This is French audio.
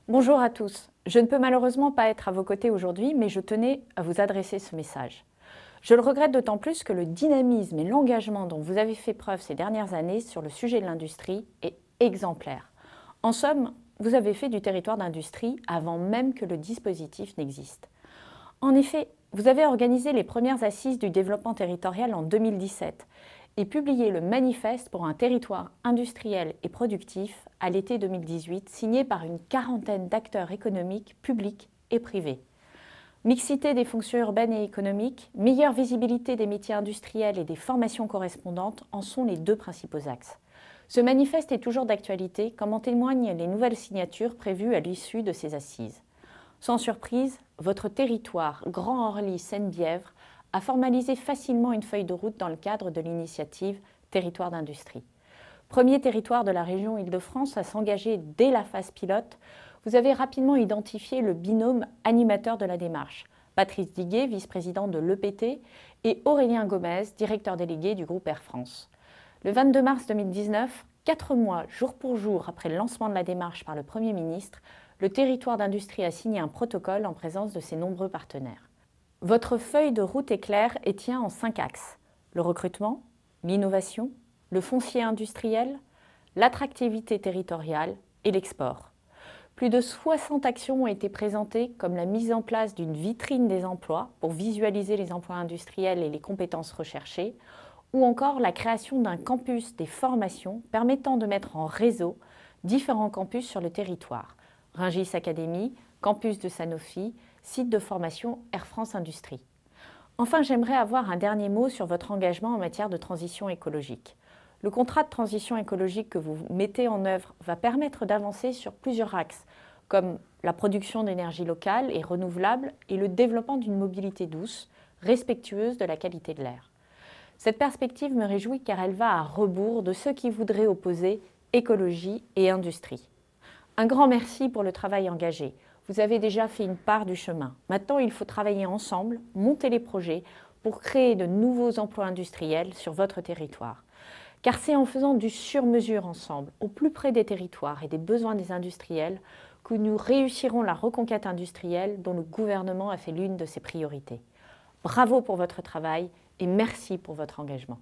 Bonjour à tous. Je ne peux malheureusement pas être à vos côtés aujourd'hui, mais je tenais à vous adresser ce message. Je le regrette d'autant plus que le dynamisme et l'engagement dont vous avez fait preuve ces dernières années sur le sujet de l'industrie est exemplaire. En somme, vous avez fait du territoire d'industrie avant même que le dispositif n'existe. En effet, vous avez organisé les premières assises du développement territorial en 2017 et publié le manifeste pour un territoire industriel et productif à l'été 2018, signé par une quarantaine d'acteurs économiques, publics et privés. Mixité des fonctions urbaines et économiques, meilleure visibilité des métiers industriels et des formations correspondantes en sont les deux principaux axes. Ce manifeste est toujours d'actualité, comme en témoignent les nouvelles signatures prévues à l'issue de ces assises. Sans surprise, votre territoire Grand Orly-Seine-Bièvre a formalisé facilement une feuille de route dans le cadre de l'initiative Territoire d'industrie. Premier territoire de la région Île-de-France à s'engager dès la phase pilote, vous avez rapidement identifié le binôme animateur de la démarche, Patrice Diguet, vice-président de l'EPT, et Aurélien Gomez, directeur délégué du groupe Air France. Le 22 mars 2019, 4 mois jour pour jour après le lancement de la démarche par le Premier ministre, le territoire d'industrie a signé un protocole en présence de ses nombreux partenaires. Votre feuille de route est claire et tient en 5 axes. Le recrutement, l'innovation, le foncier industriel, l'attractivité territoriale et l'export. Plus de 60 actions ont été présentées, comme la mise en place d'une vitrine des emplois pour visualiser les emplois industriels et les compétences recherchées, ou encore la création d'un campus des formations permettant de mettre en réseau différents campus sur le territoire. Rungis Academy, campus de Sanofi, site de formation Air France Industrie. Enfin, j'aimerais avoir un dernier mot sur votre engagement en matière de transition écologique. Le contrat de transition écologique que vous mettez en œuvre va permettre d'avancer sur plusieurs axes, comme la production d'énergie locale et renouvelable et le développement d'une mobilité douce, respectueuse de la qualité de l'air. Cette perspective me réjouit car elle va à rebours de ceux qui voudraient opposer écologie et industrie. Un grand merci pour le travail engagé. Vous avez déjà fait une part du chemin. Maintenant, il faut travailler ensemble, monter les projets pour créer de nouveaux emplois industriels sur votre territoire. Car c'est en faisant du sur-mesure ensemble, au plus près des territoires et des besoins des industriels, que nous réussirons la reconquête industrielle dont le gouvernement a fait l'une de ses priorités. Bravo pour votre travail et merci pour votre engagement.